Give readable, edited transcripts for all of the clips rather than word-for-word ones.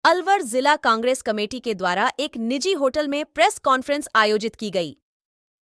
अलवर जिला कांग्रेस कमेटी के द्वारा एक निजी होटल में प्रेस कॉन्फ्रेंस आयोजित की गई।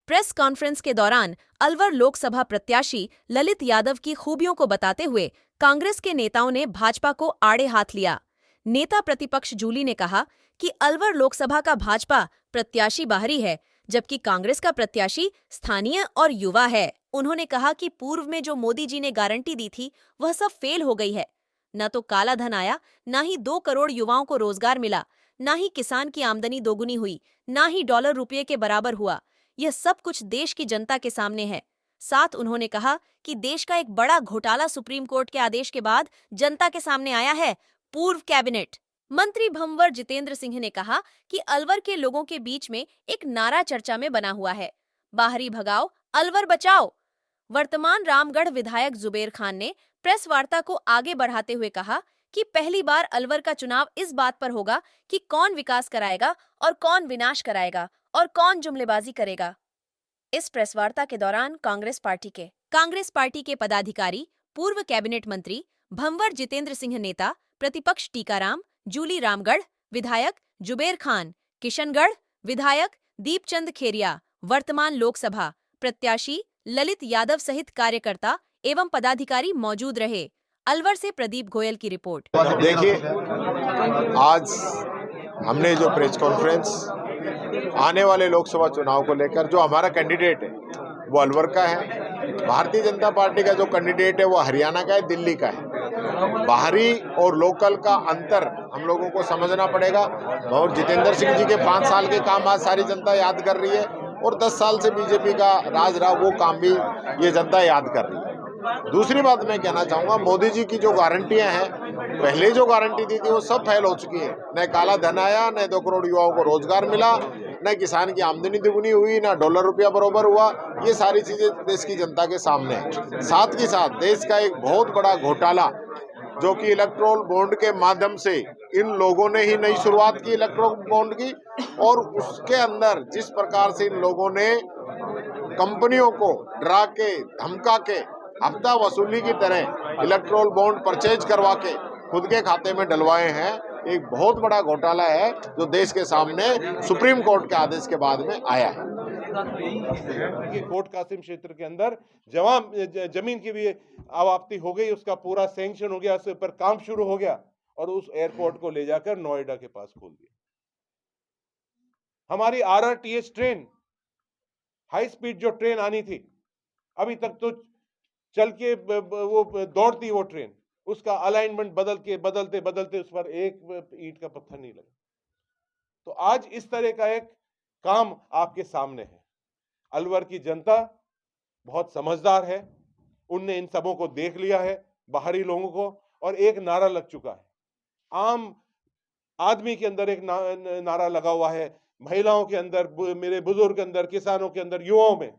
प्रेस कॉन्फ्रेंस के दौरान अलवर लोकसभा प्रत्याशी ललित यादव की खूबियों को बताते हुए कांग्रेस के नेताओं ने भाजपा को आड़े हाथ लिया। नेता प्रतिपक्ष जूली ने कहा कि अलवर लोकसभा का भाजपा प्रत्याशी बाहरी है, जबकि कांग्रेस का प्रत्याशी स्थानीय और युवा है। उन्होंने कहा कि पूर्व में जो मोदी जी ने गारंटी दी थी वह सब फेल हो गई है। न तो काला धन आया, न ही 2 करोड़ युवाओं को रोजगार मिला, न ही किसान की आमदनी दोगुनी हुई, न ही डॉलर रुपये के बराबर हुआ। यह सब कुछ देश की जनता के सामने है। साथ उन्होंने कहा कि देश का एक बड़ा घोटाला सुप्रीम कोर्ट के आदेश के बाद जनता के सामने आया है। पूर्व कैबिनेट मंत्री भंवर जितेंद्र सिंह ने कहा कि अलवर के लोगों के बीच में एक नारा चर्चा में बना हुआ है, बाहरी भगाओ, अलवर बचाओ। वर्तमान रामगढ़ विधायक जुबेर खान ने प्रेस वार्ता को आगे बढ़ाते हुए कहा कि पहली बार अलवर का चुनाव इस बात पर होगा कि कौन विकास कराएगा और कौन विनाश कराएगा और कौन जुमलेबाजी करेगा। इस प्रेस वार्ता के दौरान कांग्रेस पार्टी के पदाधिकारी, पूर्व कैबिनेट मंत्री भंवर जितेंद्र सिंह, नेता प्रतिपक्ष टीकाराम, जूली रामगढ़ विधायक जुबेर खान, किशनगढ़ विधायक दीपचंद खेरिया, वर्तमान लोकसभा प्रत्याशी ललित यादव सहित कार्यकर्ता एवं पदाधिकारी मौजूद रहे। अलवर से प्रदीप गोयल की रिपोर्ट। देखिए, आज हमने जो प्रेस कॉन्फ्रेंस आने वाले लोकसभा चुनाव को लेकर, जो हमारा कैंडिडेट है वो अलवर का है, भारतीय जनता पार्टी का जो कैंडिडेट है वो हरियाणा का है, दिल्ली का है। बाहरी और लोकल का अंतर हम लोगों को समझना पड़ेगा। और जितेंद्र सिंह जी के 5 साल के काम आज सारी जनता याद कर रही है, और 10 साल से बीजेपी का राज रहा, वो काम भी ये जनता याद कर रही है। दूसरी बात मैं कहना चाहूँगा, मोदी जी की जो गारंटियां हैं, पहले जो गारंटी दी थी वो सब फेल हो चुकी है। न काला धन आया, न 2 करोड़ युवाओं को रोजगार मिला, न किसान की आमदनी दुगुनी हुई, न डॉलर रुपया बराबर हुआ। ये सारी चीजें देश की जनता के सामने है। साथ ही साथ देश का एक बहुत बड़ा घोटाला, जो कि इलेक्ट्रोल बॉन्ड के माध्यम से इन लोगों ने ही नई शुरुआत की इलेक्ट्रोल बॉन्ड की, और उसके अंदर जिस प्रकार से इन लोगों ने कंपनियों को डरा के, धमका के, हफ्ता वसूली की तरह इलेक्ट्रोल बॉन्ड परचेज करवा के खुद के खाते में डलवाए हैं, एक बहुत बड़ा घोटाला है जो देश के सामने सुप्रीम कोर्ट के आदेश के बाद में आया है। कोट कासिम क्षेत्र के अंदर जमीन की भी आवाप्ति हो गई, उसका पूरा सैंक्शन हो गया, उसके ऊपर काम शुरू हो गया, और उस एयरपोर्ट को ले जाकर नोएडा के पास खोल दिया। हमारी RRTH ट्रेन, हाई स्पीड जो ट्रेन आनी थी, अभी तक तो चल के वो दौड़ती वो ट्रेन, उसका अलाइनमेंट बदलते बदलते उस पर एक ईंट का पत्थर नहीं लगा। तो आज इस तरह का एक काम आपके सामने है। अलवर की जनता बहुत समझदार है, उनने इन सबों को देख लिया है, बाहरी लोगों को, और एक नारा लग चुका है। आम आदमी के अंदर एक नारा लगा हुआ है, महिलाओं के अंदर, मेरे बुजुर्ग के अंदर, किसानों के अंदर, युवाओं में,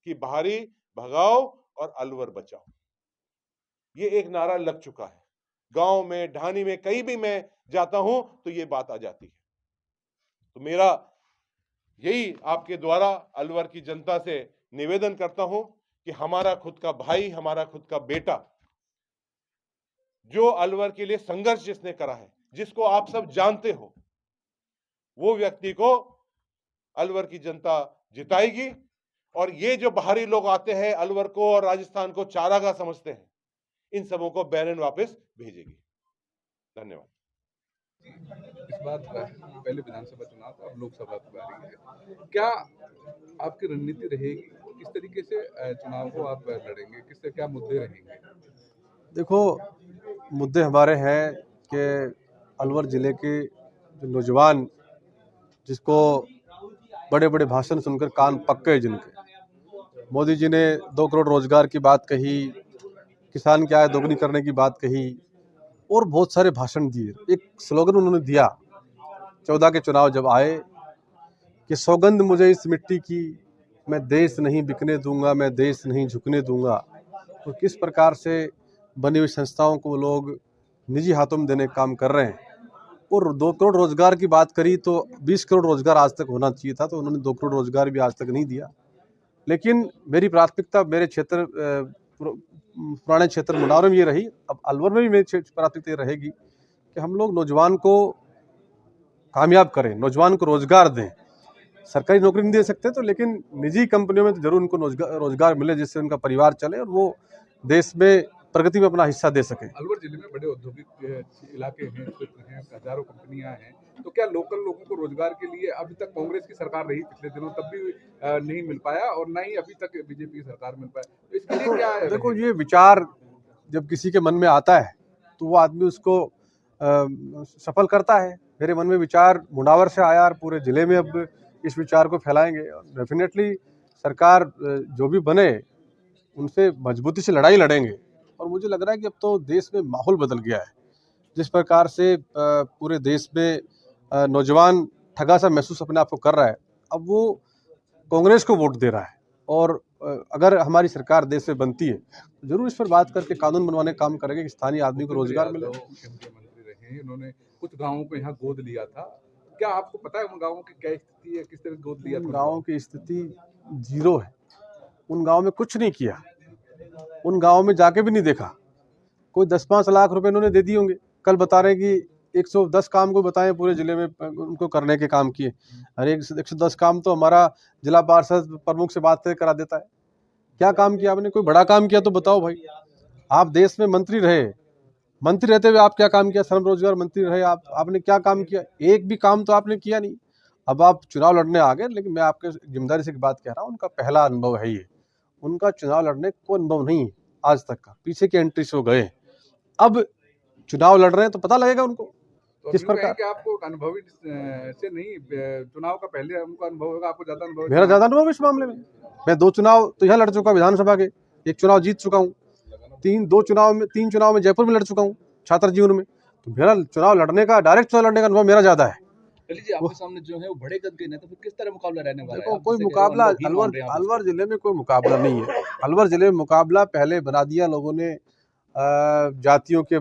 कि बाहरी भगाओ और अलवर बचाओ। ये एक नारा लग चुका है। गांव में, ढानी में, कहीं भी मैं जाता हूं तो ये बात आ जाती है। तो मेरा यही आपके द्वारा अलवर की जनता से निवेदन करता हूं कि हमारा खुद का भाई, हमारा खुद का बेटा, जो अलवर के लिए संघर्ष जिसने करा है, जिसको आप सब जानते हो, वो व्यक्ति को अलवर की जनता जिताएगी। और ये जो बाहरी लोग आते हैं अलवर को और राजस्थान को चारागाह समझते हैं, इन सबों को बैरन वापस भेजेगी। धन्यवाद। इस बार पहले विधानसभा चुनाव था, अब लोकसभा की बारी है। क्या आपकी रणनीति रहेगी, किस तरीके से चुनाव को आप लड़ेंगे, किससे क्या मुद्दे रहेंगे? देखो, मुद्दे हमारे हैं कि अलवर ज़िले के जो नौजवान, जिसको बड़े बड़े भाषण सुनकर कान पक्के जिनके, मोदी जी ने 2 करोड़ रोजगार की बात कही, किसान की आय दोगुनी करने की बात कही, और बहुत सारे भाषण दिए। एक स्लोगन उन्होंने दिया 14 के चुनाव जब आए कि सौगंध मुझे इस मिट्टी की, मैं देश नहीं बिकने दूंगा, मैं देश नहीं झुकने दूंगा। तो किस प्रकार से बनी हुई संस्थाओं को लोग निजी हाथों में देने का काम कर रहे हैं। और 2 करोड़ रोजगार की बात करी तो 20 करोड़ रोजगार आज तक होना चाहिए था, तो उन्होंने 2 करोड़ रोजगार भी आज तक नहीं दिया। लेकिन मेरी प्राथमिकता मेरे क्षेत्र, पुराने क्षेत्र मुनावर में ये रही, अब अलवर में भी मेरी प्राथमिकता रहेगी कि हम लोग नौजवान को कामयाब करें, नौजवान को रोजगार दें। सरकारी नौकरी नहीं दे सकते तो, लेकिन निजी कंपनियों में तो जरूर उनको रोजगार मिले, जिससे उनका परिवार चले और वो देश में प्रगति में अपना हिस्सा दे सके। अलवर जिले में बड़े औद्योगिक इलाके हैं, क्षेत्र हैं, हजारों कंपनियां हैं, तो क्या लोकल लोगों को रोजगार के लिए अभी तक कांग्रेस की सरकार रही पिछले दिनों, तब भी नहीं मिल पाया और ना ही अभी तक बीजेपी की सरकार मिल पाया, तो इसके लिए क्या है? देखो, ये विचार जब किसी के मन में आता है तो वो आदमी उसको सफल करता है। मेरे मन में विचार मुंडावर से आया और पूरे जिले में अब इस विचार को फैलाएंगे और डेफिनेटली सरकार जो भी बने उनसे मजबूती से लड़ाई लड़ेंगे। और मुझे लग रहा है कि अब तो देश में माहौल बदल गया है। जिस प्रकार से पूरे देश में नौजवान ठगा सा महसूस अपने आप को कर रहा है, अब वो कांग्रेस को वोट दे रहा है। और अगर हमारी सरकार देश में बनती है तो जरूर इस पर बात करके कानून बनवाने का काम करेंगे कि स्थानीय आदमी को रोजगार मिले। मुख्यमंत्री रहे हैं, उन्होंने कुछ गाँवों को यहाँ गोद लिया था, क्या आपको पता है उन गाँवों की क्या स्थिति है, किस तरह गोद लिया था? गाँव की स्थिति जीरो है। उन गाँव में कुछ नहीं किया, उन गाँव में जाके भी नहीं देखा। कोई 10-5 लाख रुपए इन्होंने दे दिए होंगे। कल बता रहे कि 110 काम को बताएं पूरे जिले में उनको करने के काम किए। अरे 110 काम तो हमारा जिला पार्षद प्रमुख से बात करा देता है। क्या काम किया आपने? कोई बड़ा काम किया तो बताओ भाई। आप देश में मंत्री रहे, मंत्री रहते हुए आप क्या काम किया? श्रम रोजगार मंत्री रहे आपने क्या काम किया? एक भी काम तो आपने किया नहीं। अब आप चुनाव लड़ने आ गए, लेकिन मैं आपके जिम्मेदारी से बात कह रहा हूँ, उनका पहला अनुभव है ये। उनका चुनाव लड़ने को अनुभव नहीं है आज तक का, पीछे के एंट्री से हो गए। अब चुनाव लड़ रहे हैं तो पता लगेगा उनको तो किस प्रकार। कि आपको अनुभवी से नहीं, चुनाव का पहले उनको अनुभव होगा, आपको ज्यादा अनुभव? मेरा ज्यादा अनुभव इस मामले में। मैं 2 चुनाव तो यहाँ लड़ चुका विधानसभा के, 1 चुनाव जीत चुका हूँ, 3 चुनाव में जयपुर में लड़ चुका हूँ छात्र जीवन में। तो मेरा चुनाव लड़ने का, डायरेक्ट चुनाव लड़ने का अनुभव मेरा ज्यादा है। लीजिए, आपके सामने जो है वो बड़े कद के नेता, फिर किस तरह मुकाबला रहने वाला है? देखो, कोई मुकाबला अलवर जिले में कोई मुकाबला नहीं है। अलवर जिले में मुकाबला पहले बना दिया लोगों ने जातियों के